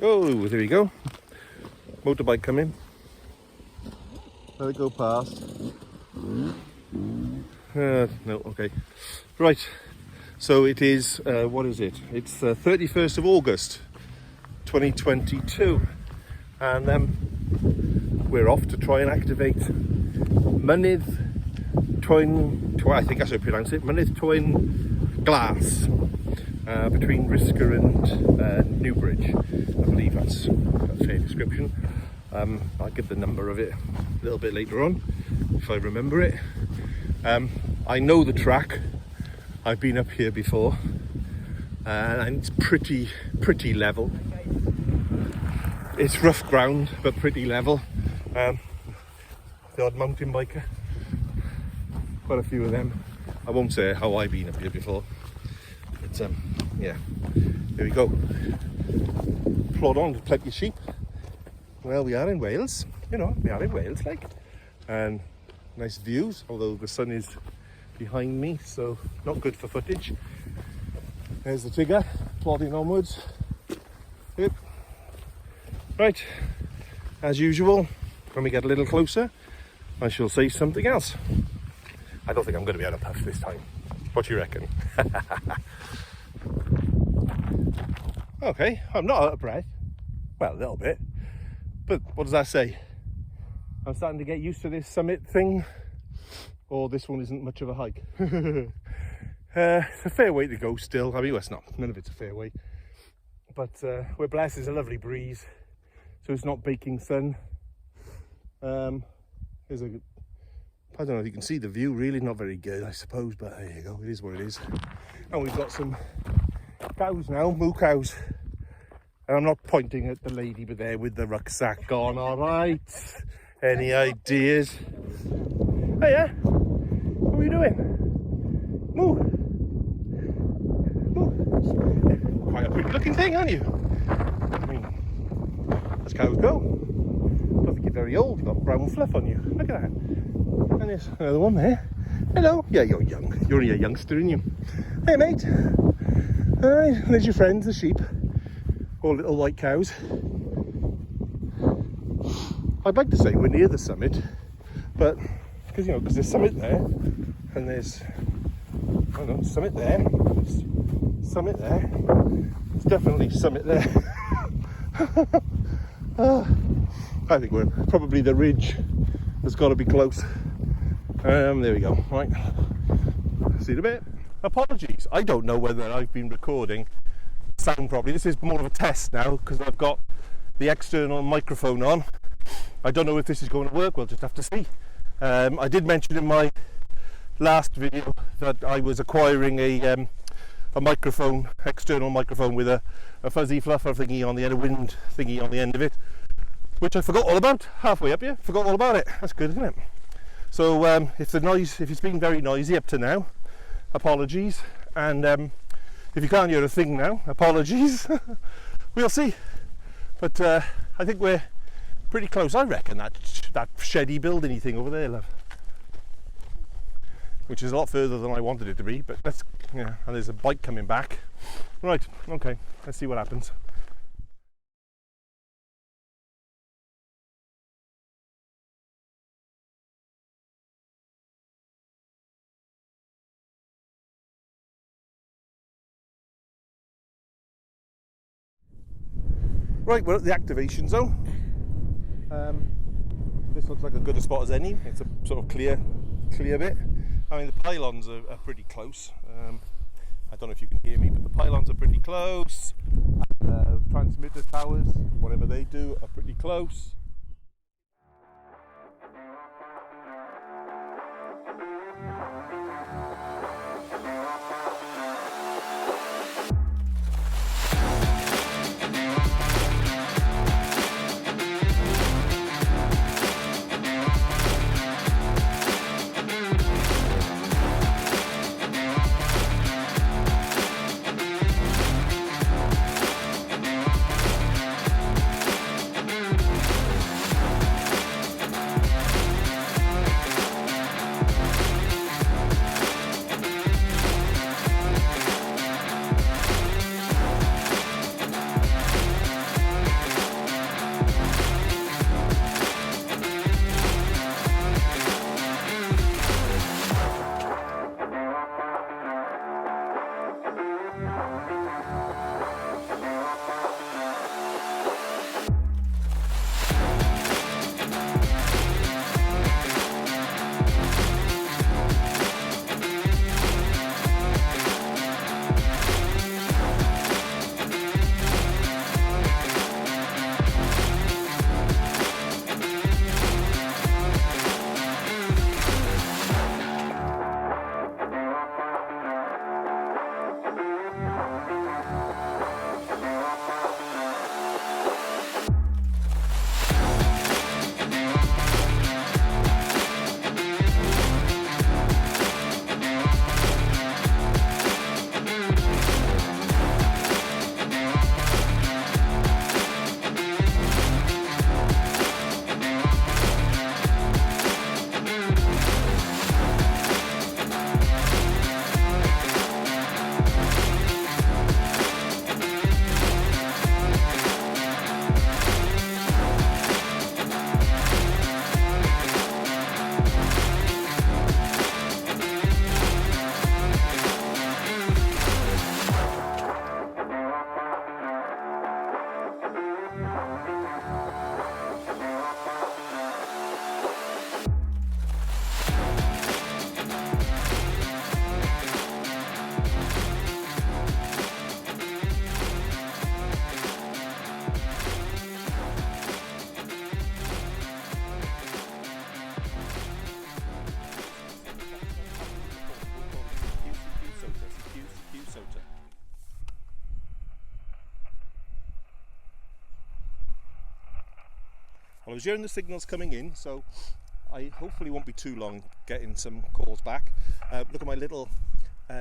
Oh, there we go. Motorbike coming. Let it go past. No, okay. Right. So it is, what is it? It's 31st of August, 2022. And we're off to try and activate Mynydd Twyn, I think that's how you pronounce it, Mynydd Twyn Glas, between Risca and Newbridge. I believe that's a fair description. I'll give the number of it a little bit later on, if I remember it. I know the track. I've been up here before, and it's pretty level. It's rough ground, but pretty level. The odd mountain biker, quite a few of them. I won't say how I've been up here before, but yeah, there we go. Plod on, plenty of sheep. Well, we are in Wales, you know, we are in Wales, like, and nice views, although the sun is behind me, so not good for footage. There's the Tigger, plodding onwards. Yep. Right, as usual, when we get a little closer, I shall say something else. I don't think I'm going to be able to puff this time. What do you reckon? Okay, I'm not out of breath. Well, a little bit. But what does that say? I'm starting to get used to this summit thing. Or this one isn't much of a hike. It's a fair way to go still. I mean, well, it's not. None of it's a fair way. But we're blessed. There's a lovely breeze. So it's not baking sun. There's a... I don't know if you can see the view, really not very good, I suppose, but there you go, it is what it is. And we've got some cows now, moo cows. And I'm not pointing at the lady, but there with the rucksack on, all right. Any ideas? Hey, yeah, what are you doing? Moo. Moo. Quite a pretty looking thing, aren't you? I mean, as cows go. I don't think you're very old, you've got brown fluff on you. Look at that. And there's another one there. Hello. Yeah, you're young. You're only a youngster, aren't you? Hey, mate. Alright, there's your friends, the sheep. All little white cows. I'd like to say we're near the summit, but because, you know, because there's summit there, and there's, I don't know, summit there, there's summit there. There's definitely summit there. I think we're probably the ridge that's got to be close. There we go. Right. See you in a bit. Apologies. I don't know whether I've been recording sound properly. This is more of a test now because I've got the external microphone on. I don't know if this is going to work. We'll just have to see. I did mention in my last video that I was acquiring a microphone, external microphone with a fuzzy fluffer thingy on the end, a wind thingy on the end of it, which I forgot all about halfway up here. Forgot all about it. That's good, isn't it? So if it's been very noisy up to now, apologies. And if you can't hear a thing now, apologies. We'll see. But I think we're pretty close. I reckon that sheddy building-y thing over there, love, which is a lot further than I wanted it to be. But let's, yeah. And there's a bike coming back. Right. Okay. Let's see what happens. Right, we're at the activation zone. This looks like as good a spot as any. It's a sort of clear bit. I mean, the pylons are pretty close. I don't know if you can hear me, but the pylons are pretty close. Transmitter towers, whatever they do, are pretty close. Well, I was hearing the signals coming in, so I hopefully won't be too long getting some calls back. Look at my little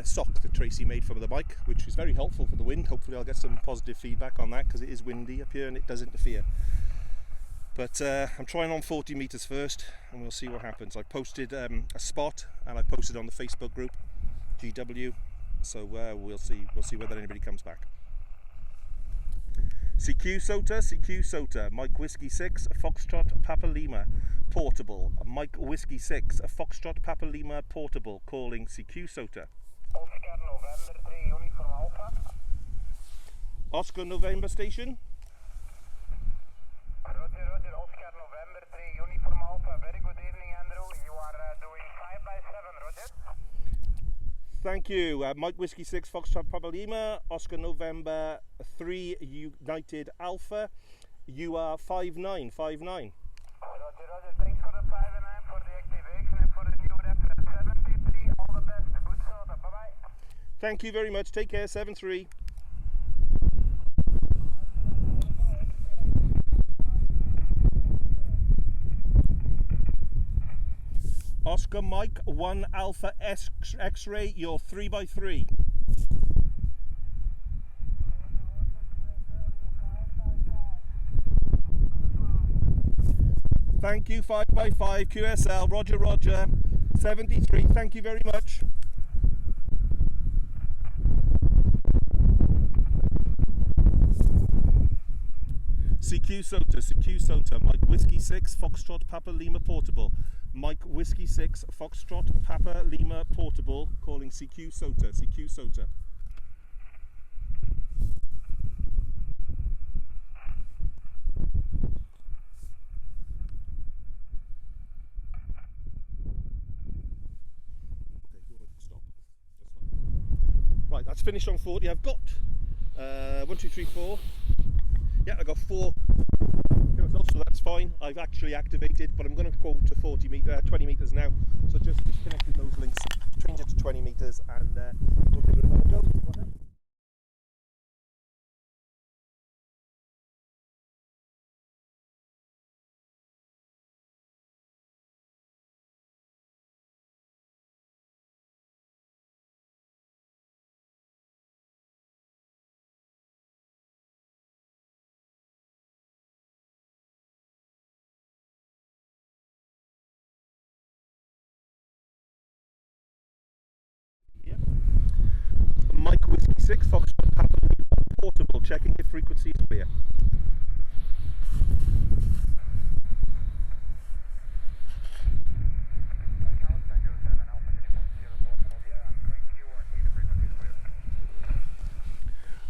sock that Tracy made for the bike, which is very helpful for the wind. Hopefully I'll get some positive feedback on that, because it is windy up here and it does interfere. But I'm trying on 40 metres first, and we'll see what happens. I posted a spot, and I posted on the Facebook group, GW, so we'll see whether anybody comes back. CQ SOTA, Mike Whiskey 6, Foxtrot Papa Lima, portable. Mike Whiskey 6, Foxtrot Papa Lima, portable, calling CQ SOTA. Oscar November 3, Uniform Alpha. Oscar November station. Roger, Oscar November 3, Uniform Alpha. Very good evening, Andrew. You are doing 5x7, Roger. Thank you. Mike Whiskey 6, Foxtrot Papa Lima, Oscar November 3, United Alpha. You are 5959. Roger, thanks for the 5 and 9 for the activation and for the new reference. 73, all the best. Good SOTA, bye-bye. Thank you very much. Take care, 73. Oscar Mike 1 Alpha X-ray, you're 3x3. Thank you, 5x5 QSL, Roger, 73, thank you very much. CQ SOTA, Mike Whiskey 6, Foxtrot Papa Lima portable. Mike Whiskey 6, Foxtrot Papa Lima portable, calling CQ SOTA. Stop. That's fine. Right, that's finished on 40. I've got 1, 2, 3, 4. Yeah, I got 4. So that's fine. I've actually activated, but I'm going to go to 20 meters now. So just disconnecting those links, change it to 20 meters, and we'll give it another go. Mike Whiskey 6, Foxtrot Papa Lima portable, checking if frequency is clear.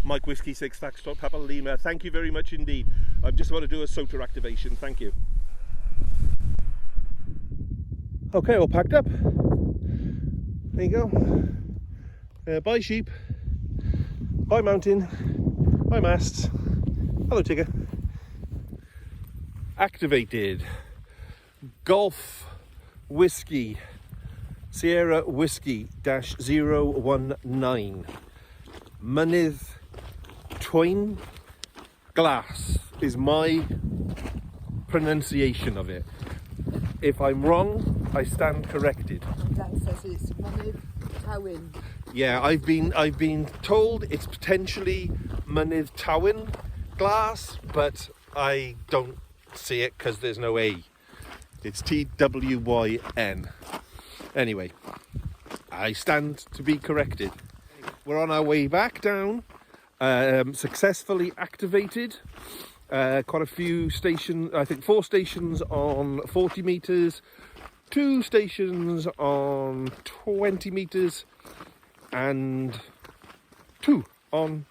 Mike Whiskey 6, Foxtrot Papa Lima, thank you very much indeed. I just want to do a SOTA activation, thank you. Okay, all packed up. There you go. Bye sheep, bye mountain, bye masts. Hello Tigger. Activated. Golf Whiskey Sierra Whiskey -019. Mynydd Twyn Glas is my pronunciation of it. If I'm wrong, I stand corrected. That says it's Mynydd Twyn. Yeah, I've been told it's potentially Mynydd Twyn Glas, but I don't see it because there's no A. It's TWYN. Anyway, I stand to be corrected. We're on our way back down. Successfully activated. Quite a few stations, I think 4 stations on 40 meters, 2 stations on 20 meters, and 2 on...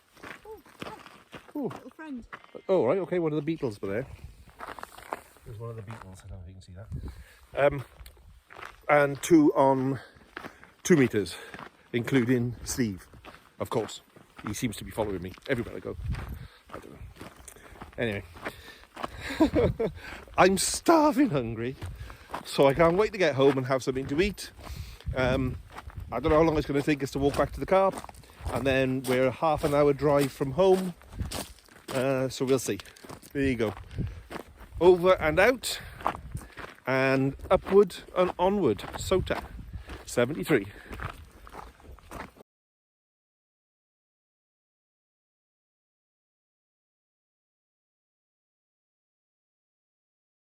Oh, little friend. Oh, right, okay, one of the Beatles were there. There's one of the Beatles, I don't know if you can see that. And 2 on 2 meters, including Steve, of course. He seems to be following me everywhere I go. I don't know. Anyway, I'm starving hungry, so I can't wait to get home and have something to eat. I don't know how long it's going to take us to walk back to the car, and then we're a half an hour drive from home, so we'll see. There you go. over and out, and upward and onward. SOTA 73.